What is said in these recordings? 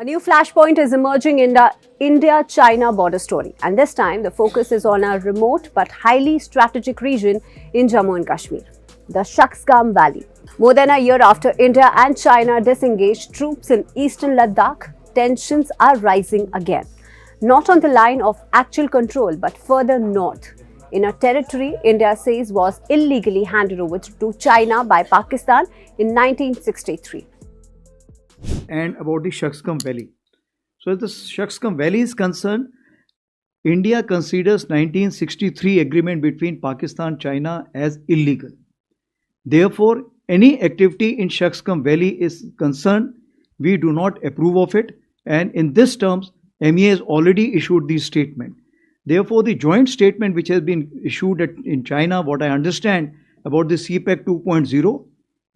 A new flashpoint is emerging in the India-China border story, and this time the focus is on a remote but highly strategic region in Jammu and Kashmir, the Shaksgam Valley. More than a year after India and China disengaged troops in eastern Ladakh, tensions are rising again. Not on the line of actual control, but further north, in a territory India says was illegally handed over to China by Pakistan in 1963. And about the Shaksgam Valley. So as the Shaksgam Valley is concerned, India considers 1963 agreement between Pakistan and China as illegal. Therefore, any activity in Shaksgam Valley is concerned, we do not approve of it, and in this terms, MEA has already issued the statement. Therefore, the joint statement which has been issued in China, what I understand about the CPEC 2.0,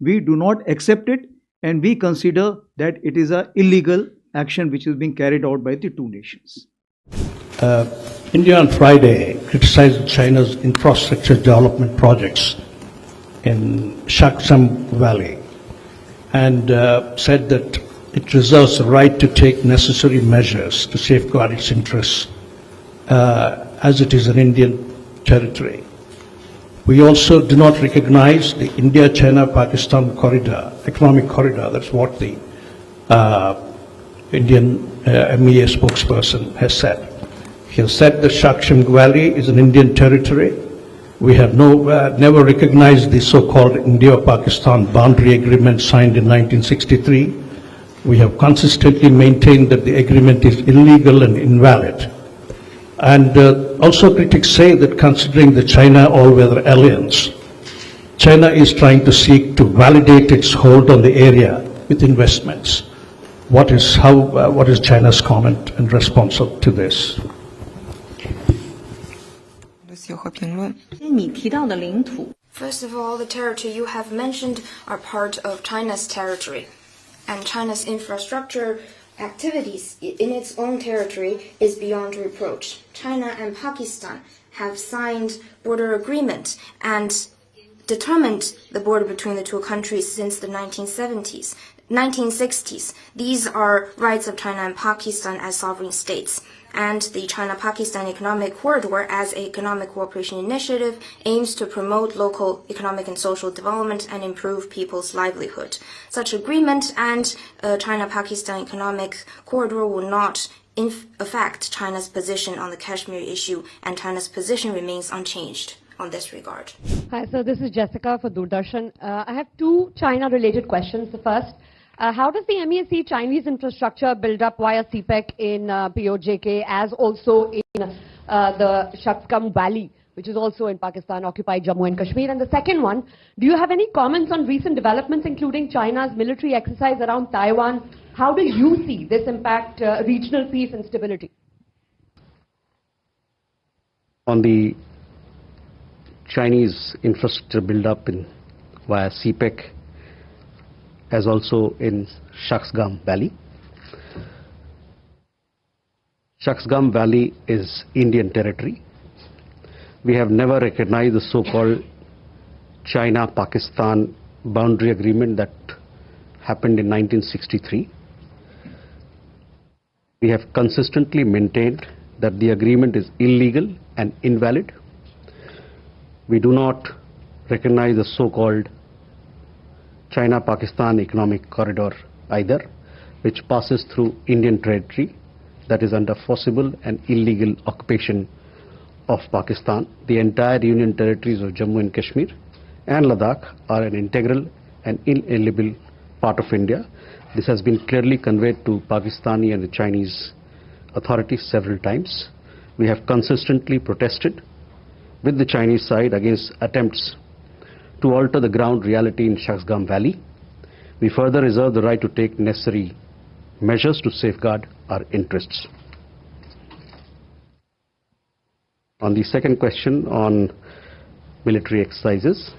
we do not accept it, and we consider that it is an illegal action which is being carried out by the two nations. India on Friday criticized China's infrastructure development projects in Shaksgam Valley and said that it reserves the right to take necessary measures to safeguard its interests as it is an Indian territory. We also do not recognize the India-China-Pakistan corridor, economic corridor. That's what the Indian MEA spokesperson has said. He has said the Shaksgam Valley is an Indian territory. We have never recognized the so-called India-Pakistan boundary agreement signed in 1963. We have consistently maintained that the agreement is illegal and invalid. And also critics say that considering the China all-weather alliance, China is trying to seek to validate its hold on the area with investments. What is China's comment and response to this? First of all, the territory you have mentioned are part of China's territory, and China's infrastructure activities in its own territory is beyond reproach. China and Pakistan have signed border agreement and determined the border between the two countries since the 1960s. These are rights of China and Pakistan as sovereign states. And the China-Pakistan Economic Corridor, as an economic cooperation initiative, aims to promote local economic and social development and improve people's livelihood. Such agreement and China-Pakistan Economic Corridor will not affect China's position on the Kashmir issue, and China's position remains unchanged on this regard. Hi, so this is Jessica for Doordarshan. I have two China-related questions. The first, how does the MEA see Chinese infrastructure build up via CPEC in POJK as also in the Shaksgam Valley, which is also in Pakistan, occupied Jammu and Kashmir? And the second one, do you have any comments on recent developments, including China's military exercise around Taiwan? How do you see this impact regional peace and stability? On the Chinese infrastructure build-up via CPEC, as also in Shaksgam Valley. Shaksgam Valley is Indian territory. We have never recognized the so-called China-Pakistan boundary agreement that happened in 1963. We have consistently maintained that the agreement is illegal and invalid. We do not recognize the so-called China-Pakistan Economic Corridor either, which passes through Indian territory that is under forcible and illegal occupation of Pakistan. The entire Union territories of Jammu and Kashmir and Ladakh are an integral and inalienable part of India. This has been clearly conveyed to Pakistani and the Chinese authorities several times. We have consistently protested with the Chinese side against attempts to alter the ground reality in Shaksgam Valley. We further reserve the right to take necessary measures to safeguard our interests. On the second question on military exercises,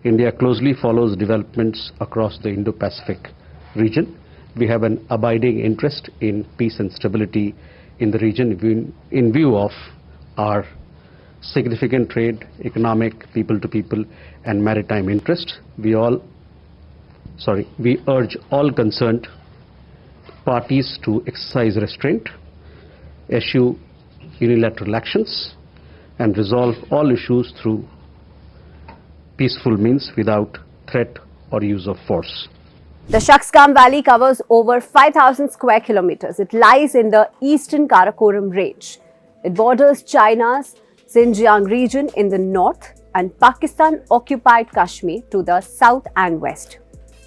India closely follows developments across the Indo-Pacific region. We have an abiding interest in peace and stability in the region in view of our significant trade, economic, people-to-people and maritime interest. We urge all concerned parties to exercise restraint, eschew unilateral actions, and resolve all issues through peaceful means without threat or use of force. The Shaksgam Valley covers over 5,000 square kilometers. It lies in the eastern Karakoram range. It borders China's Xinjiang region in the north and Pakistan-occupied Kashmir to the south and west.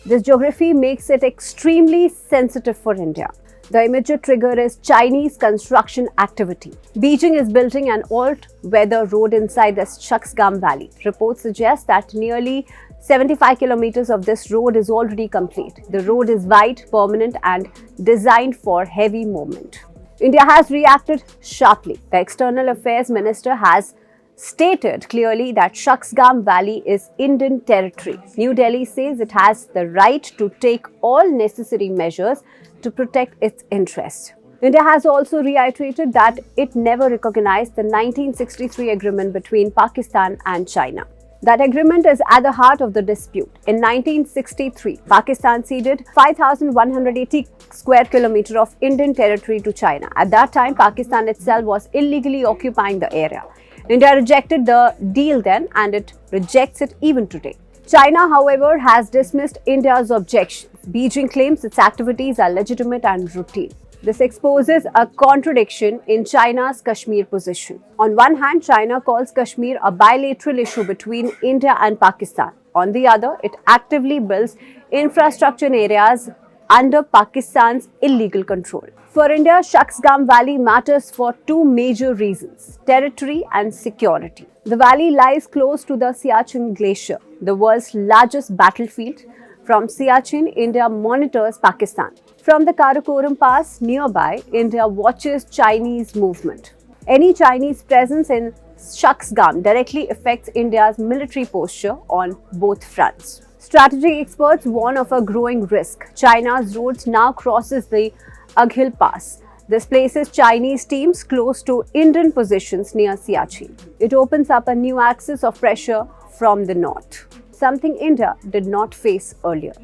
This geography makes it extremely sensitive for India. The immediate trigger is Chinese construction activity. Beijing is building an all-weather road inside the Shaksgam Valley. Reports suggest that nearly 75 kilometers of this road is already complete. The road is wide, permanent and designed for heavy movement. India has reacted sharply. The External Affairs Minister has stated clearly that Shaksgam Valley is Indian territory. New Delhi says it has the right to take all necessary measures to protect its interests. India has also reiterated that it never recognized the 1963 agreement between Pakistan and China. That agreement is at the heart of the dispute. In 1963, Pakistan ceded 5,180 square kilometers of Indian territory to China. At that time, Pakistan itself was illegally occupying the area. India rejected the deal then, and it rejects it even today. China, however, has dismissed India's objections. Beijing claims its activities are legitimate and routine. This exposes a contradiction in China's Kashmir position. On one hand, China calls Kashmir a bilateral issue between India and Pakistan. On the other, it actively builds infrastructure in areas under Pakistan's illegal control. For India, Shaksgam Valley matters for two major reasons: territory and security. The valley lies close to the Siachen Glacier, the world's largest battlefield. From Siachen, India monitors Pakistan. From the Karakoram Pass nearby, India watches Chinese movement. Any Chinese presence in Shaksgam directly affects India's military posture on both fronts. Strategy experts warn of a growing risk. China's roads now crosses the Shaksgam Pass. This places Chinese teams close to Indian positions near Siachen. It opens up a new axis of pressure from the north, something India did not face earlier.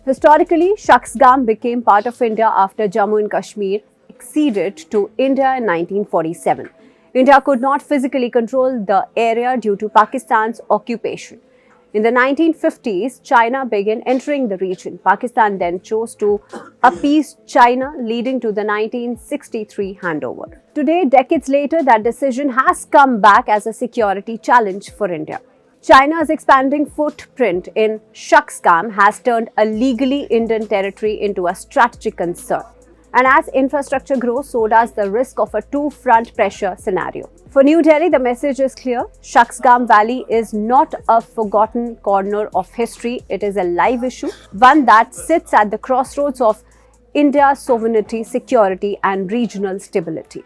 Historically, Shaksgam became part of India after Jammu and Kashmir ceded to India in 1947. India could not physically control the area due to Pakistan's occupation. In the 1950s, China began entering the region. Pakistan then chose to appease China, leading to the 1963 handover. Today, decades later, that decision has come back as a security challenge for India. China's expanding footprint in Shaksgam has turned a legally Indian territory into a strategic concern. And as infrastructure grows, so does the risk of a two-front pressure scenario. For New Delhi, the message is clear. Shaksgam Valley is not a forgotten corner of history. It is a live issue, one that sits at the crossroads of India's sovereignty, security, and regional stability.